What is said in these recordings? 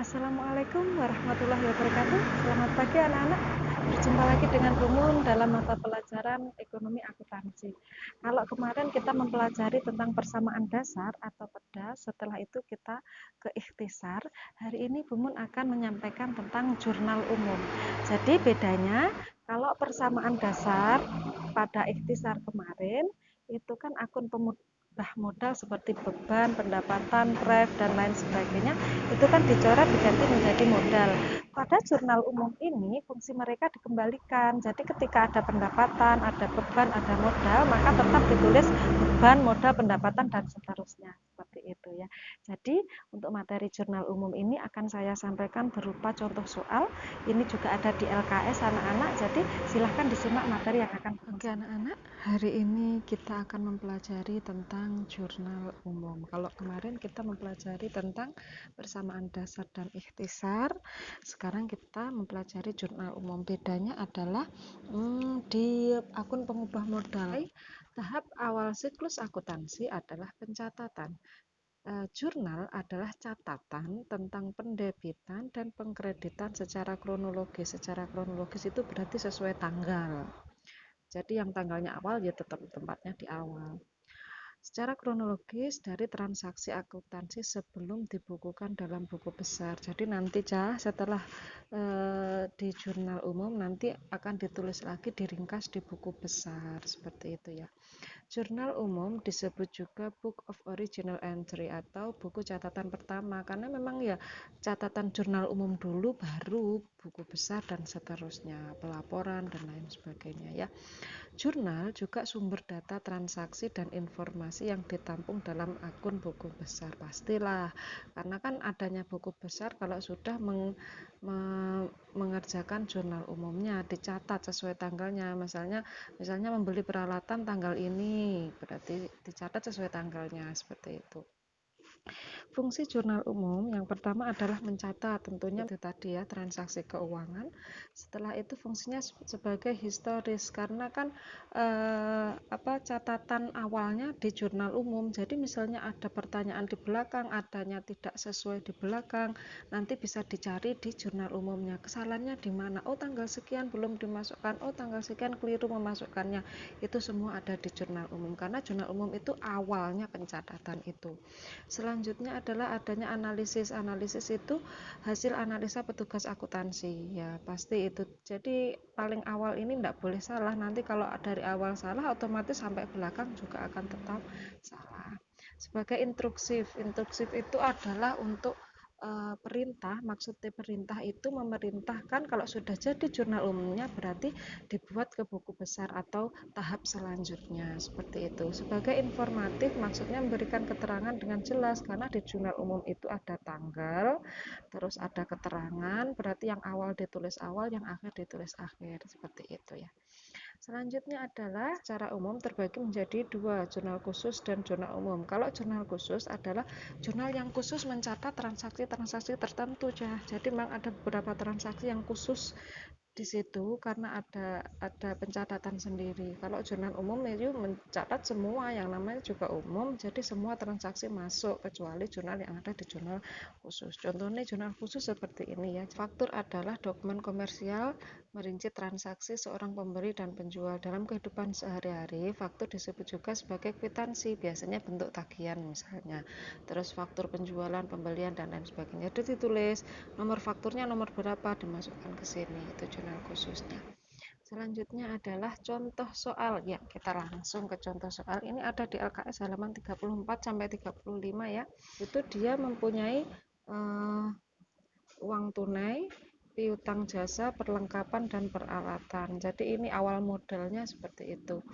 Assalamualaikum warahmatullahi wabarakatuh. Selamat pagi anak-anak. Berjumpa lagi dengan Bu Mun dalam mata pelajaran ekonomi akuntansi. Kalau kemarin kita mempelajari tentang persamaan dasar atau PEDAS, setelah itu kita ke ikhtisar. Hari ini Bu Mun akan menyampaikan tentang jurnal umum. Jadi bedanya kalau persamaan dasar pada ikhtisar kemarin itu kan akun modal seperti beban, pendapatan, pref, dan lain sebagainya itu kan dicoret diganti menjadi modal. Pada jurnal umum ini fungsi mereka dikembalikan. Jadi ketika ada pendapatan, ada beban, ada modal, maka tetap ditulis beban, modal, pendapatan dan seterusnya. Seperti itu ya. Jadi untuk materi jurnal umum ini akan saya sampaikan berupa contoh soal. Ini juga ada di LKS anak-anak. Jadi silahkan disimak materi yang akan. Oke anak-anak, hari ini kita akan mempelajari tentang jurnal umum. Kalau kemarin kita mempelajari tentang persamaan dasar dan ikhtisar, sekarang kita mempelajari jurnal umum. Bedanya adalah di akun pengubah modal, tahap awal siklus akuntansi adalah pencatatan. Jurnal adalah catatan tentang pendebitan dan pengkreditan secara kronologis. Secara kronologis itu berarti sesuai tanggal. Jadi yang tanggalnya awal ya tetap tempatnya di awal. Secara kronologis dari transaksi akuntansi sebelum dibukukan dalam buku besar. Jadi nanti setelah di jurnal umum nanti akan ditulis lagi diringkas di buku besar seperti itu ya. Jurnal umum disebut juga Book of Original Entry atau buku catatan pertama karena memang ya catatan jurnal umum dulu baru buku besar dan seterusnya, pelaporan dan lain sebagainya ya. Jurnal juga sumber data transaksi dan informasi yang ditampung dalam akun buku besar. Pastilah, karena kan adanya buku besar kalau sudah mengerjakan jurnal umumnya, dicatat sesuai tanggalnya. Misalnya membeli peralatan tanggal ini, berarti dicatat sesuai tanggalnya, seperti itu. Fungsi jurnal umum yang pertama adalah mencatat, tentunya itu tadi ya, transaksi keuangan. Setelah itu fungsinya sebagai historis karena kan catatan awalnya di jurnal umum. Jadi misalnya ada pertanyaan di belakang, adanya tidak sesuai di belakang, nanti bisa dicari di jurnal umumnya. Kesalahannya di mana? Oh, tanggal sekian belum dimasukkan. Oh, tanggal sekian keliru memasukkannya. Itu semua ada di jurnal umum karena jurnal umum itu awalnya pencatatan itu. Selanjutnya adalah adanya analisis. Analisis itu hasil analisa petugas akuntansi. Ya, pasti itu. Jadi paling awal ini tidak boleh salah. Nanti kalau dari awal salah, otomatis sampai belakang juga akan tetap salah. Sebagai instruksif. Instruksif itu adalah untuk perintah. Maksudnya perintah itu memerintahkan kalau sudah jadi jurnal umumnya berarti dibuat ke buku besar atau tahap selanjutnya seperti itu. Sebagai informatif maksudnya memberikan keterangan dengan jelas karena di jurnal umum itu ada tanggal, terus ada keterangan, berarti yang awal ditulis awal, yang akhir ditulis akhir, seperti itu ya. Selanjutnya adalah secara umum terbagi menjadi dua, jurnal khusus dan jurnal umum. Kalau jurnal khusus adalah jurnal yang khusus mencatat transaksi-transaksi tertentu ya. Jadi memang ada beberapa transaksi yang khusus di situ karena ada pencatatan sendiri. Kalau jurnal umum itu mencatat semua yang namanya juga umum, jadi semua transaksi masuk kecuali jurnal yang ada di jurnal khusus. Contohnya jurnal khusus seperti ini ya. Faktur adalah dokumen komersial merinci transaksi seorang pemberi dan penjual. Dalam kehidupan sehari-hari, faktur disebut juga sebagai kwitansi, biasanya bentuk tagihan misalnya. Terus faktur penjualan, pembelian dan lain sebagainya. Itu ditulis nomor fakturnya nomor berapa dimasukkan ke sini, itu jurnal khususnya. Selanjutnya adalah contoh soal. Ya, kita langsung ke contoh soal. Ini ada di LKS halaman 34 sampai 35 ya. Itu dia mempunyai uang tunai, piutang jasa, perlengkapan dan peralatan. Jadi ini awal modalnya seperti itu.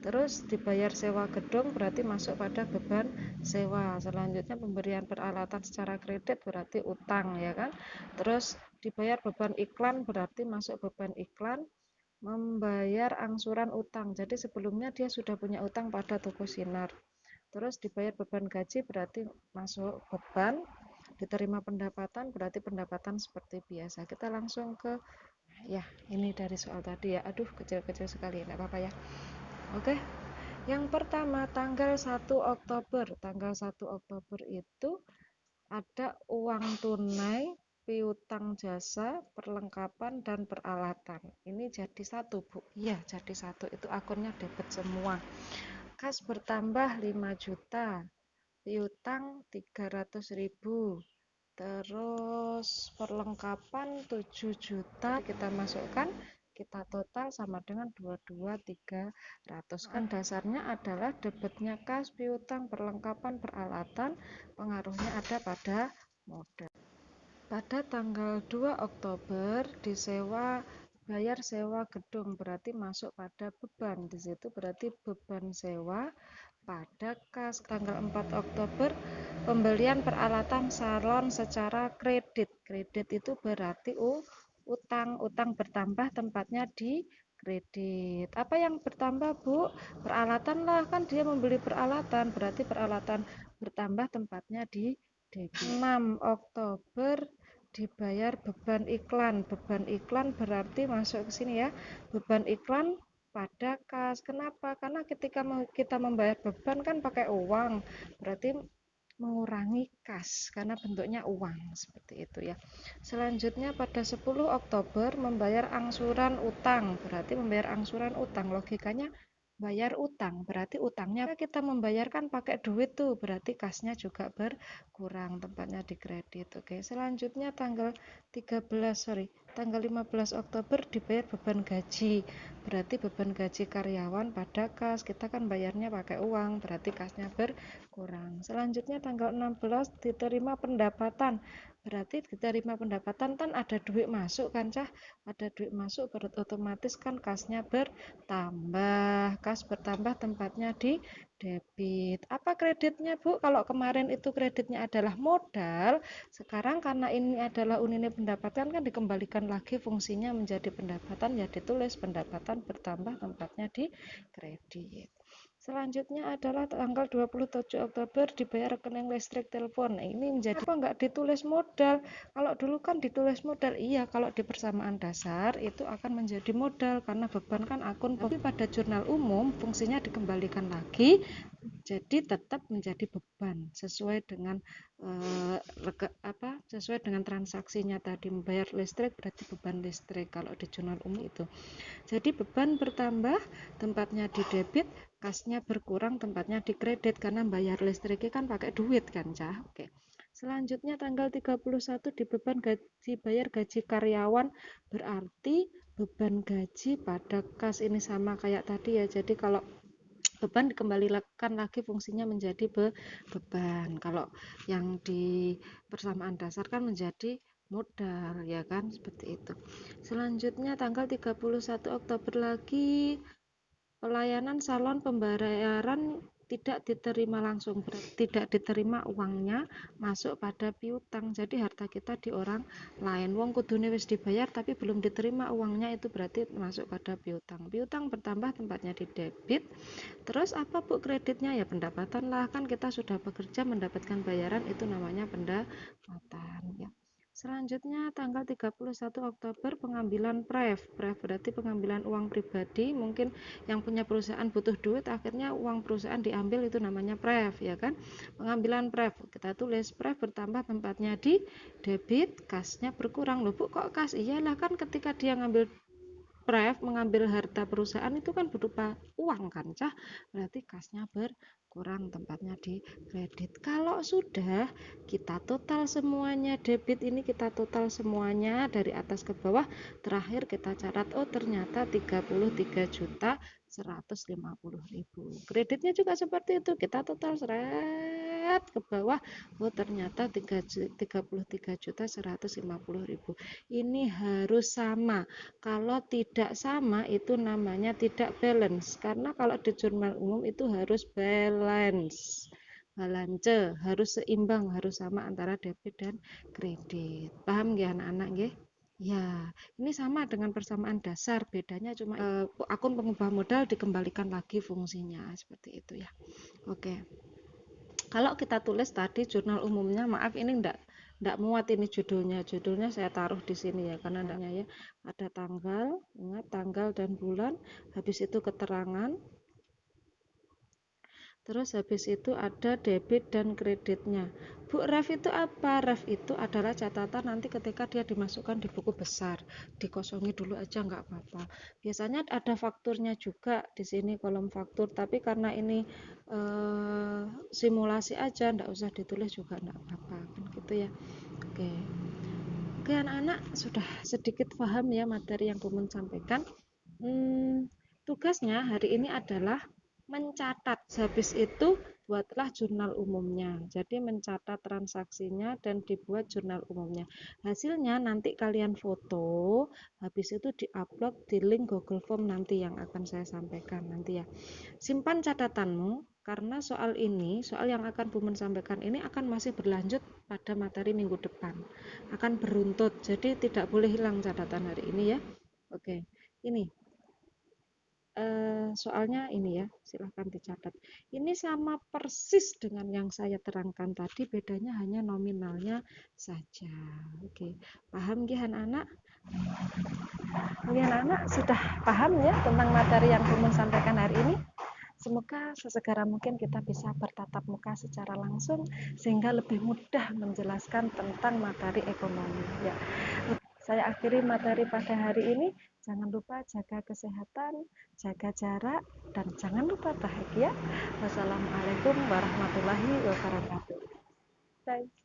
Terus dibayar sewa gedung berarti masuk pada beban sewa. Selanjutnya pemberian peralatan secara kredit berarti utang ya kan. Terus dibayar beban iklan berarti masuk beban iklan. Membayar angsuran utang. Jadi sebelumnya dia sudah punya utang pada toko sinar. Terus dibayar beban gaji berarti masuk beban. Diterima pendapatan berarti pendapatan seperti biasa. Kita langsung ke ya, ini dari soal tadi ya. Aduh, kecil-kecil sekali, enggak apa-apa ya. Oke. Yang pertama tanggal 1 Oktober. Tanggal 1 Oktober itu ada uang tunai piutang jasa, perlengkapan, dan peralatan. Ini jadi satu, Bu. Iya, jadi satu. Itu akunnya debit semua. Kas bertambah 5 juta, piutang 300.000. Terus perlengkapan 7 juta kita masukkan, kita total sama dengan 22.300. Kan dasarnya adalah debitnya kas, piutang, perlengkapan, peralatan, pengaruhnya ada pada modal. Pada tanggal 2 Oktober disewa, bayar sewa gedung, berarti masuk pada beban. Di situ berarti beban sewa pada kas. Tanggal 4 Oktober pembelian peralatan salon secara kredit. Kredit itu berarti utang. Utang bertambah, tempatnya di kredit. Apa yang bertambah, Bu? Peralatan lah, kan dia membeli peralatan, berarti peralatan bertambah, tempatnya di debit. 6 Oktober dibayar beban iklan. Beban iklan berarti masuk ke sini ya. Beban iklan pada kas. Kenapa? Karena ketika kita membayar beban kan pakai uang, berarti mengurangi kas karena bentuknya uang, seperti itu ya. Selanjutnya pada 10 Oktober membayar angsuran utang, berarti membayar angsuran utang. Logikanya bayar utang, berarti utangnya kita membayarkan pakai duit tuh, berarti kasnya juga berkurang, tempatnya di kredit. Oke, selanjutnya tanggal 15 Oktober dibayar beban gaji, berarti beban gaji karyawan pada kas. Kita kan bayarnya pakai uang, berarti kasnya berkurang. Selanjutnya tanggal 16 diterima pendapatan, berarti diterima pendapatan kan ada duit masuk kan, Cah? Ada duit masuk, berarti otomatis kan kasnya bertambah. Kas bertambah, tempatnya di debit. Apa kreditnya, Bu? Kalau kemarin itu kreditnya adalah modal, sekarang karena ini adalah unit pendapatan kan dikembalikan lagi fungsinya menjadi pendapatan, ya ditulis pendapatan bertambah, tempatnya di kredit. Selanjutnya adalah tanggal 27 Oktober dibayar rekening listrik telepon. Nah, ini menjadi apa nggak ditulis modal? Kalau dulu kan ditulis modal, iya, kalau di persamaan dasar itu akan menjadi modal karena beban kan akun. Tapi pada jurnal umum fungsinya dikembalikan lagi, jadi tetap menjadi beban sesuai dengan sesuai dengan transaksinya tadi. Membayar listrik berarti beban listrik kalau di jurnal umum itu. Jadi beban bertambah, tempatnya di debit, kasnya berkurang, tempatnya di kredit karena bayar listriknya kan pakai duit kan, Cah. Oke. Selanjutnya tanggal 31 bayar gaji karyawan, berarti beban gaji pada kas. Ini sama kayak tadi ya. Jadi kalau beban dikembalikan lagi fungsinya menjadi beban. Kalau yang di persamaan dasar kan menjadi modal, ya kan, seperti itu. Selanjutnya tanggal 31 Oktober lagi pelayanan salon pembayaran tidak diterima langsung, tidak diterima uangnya masuk pada piutang. Jadi harta kita di orang lain, wong kudune wis dibayar tapi belum diterima uangnya, itu berarti masuk pada piutang. Piutang bertambah, tempatnya di debit. Terus apa, Bu, kreditnya? Ya pendapatan lah, kan kita sudah bekerja mendapatkan bayaran, itu namanya pendapatan ya. Selanjutnya tanggal 31 Oktober pengambilan pref berarti pengambilan uang pribadi. Mungkin yang punya perusahaan butuh duit, akhirnya uang perusahaan diambil, itu namanya pref, ya kan. Pengambilan pref, kita tulis pref bertambah, tempatnya di debit, kasnya berkurang. Loh, Bu, kok kas? Iyalah, kan ketika dia ngambil pref, mengambil harta perusahaan itu kan berupa uang kan, Cah, berarti kasnya berkurang, tempatnya di kredit. Kalau sudah kita total semuanya, debit ini kita total semuanya dari atas ke bawah, terakhir kita catat, oh ternyata 33.150.000. Kreditnya juga seperti itu, kita total seret ke bawah, oh ternyata 33.150.000. Ini harus sama. Kalau tidak sama itu namanya tidak balance, karena kalau di jurnal umum itu harus balance, harus seimbang, harus sama antara debit dan kredit. Paham nggih anak-anak nggih? Ya, ini sama dengan persamaan dasar, bedanya cuma akun pengubah modal dikembalikan lagi fungsinya, seperti itu ya. Oke. Kalau kita tulis tadi jurnal umumnya, maaf ini enggak muat ini judulnya saya taruh di sini ya, karena enggaknya ya ada tanggal, ingat tanggal dan bulan, habis itu keterangan, Terus habis itu ada debit dan kreditnya. Bu, ref itu apa? Ref itu adalah catatan nanti ketika dia dimasukkan di buku besar. Dikosongi dulu aja nggak apa-apa. Biasanya ada fakturnya juga di sini kolom faktur, tapi karena ini simulasi aja, nggak usah ditulis juga nggak apa-apa. Kan gitu ya. Oke. Oke anak-anak, sudah sedikit paham ya materi yang Bumun sampaikan. Tugasnya hari ini adalah mencatat. Habis itu buatlah jurnal umumnya. Jadi mencatat transaksinya dan dibuat jurnal umumnya. Hasilnya nanti kalian foto, habis itu diupload di link Google Form nanti yang akan saya sampaikan nanti ya. Simpan catatanmu karena soal yang akan Bumen sampaikan ini akan masih berlanjut pada materi minggu depan. Akan beruntut. Jadi tidak boleh hilang catatan hari ini ya. Oke. Ini soalnya ini ya, silahkan dicatat. Ini sama persis dengan yang saya terangkan tadi, bedanya hanya nominalnya saja. Oke, paham nggih anak-anak? Oke, anak-anak sudah paham ya tentang materi yang Bumun sampaikan hari ini? Semoga sesegera mungkin kita bisa bertatap muka secara langsung sehingga lebih mudah menjelaskan tentang materi ekonomi ya. Saya akhiri materi pada hari ini. Jangan lupa jaga kesehatan, jaga jarak, dan jangan lupa bahagia. Wassalamualaikum warahmatullahi wabarakatuh. Bye.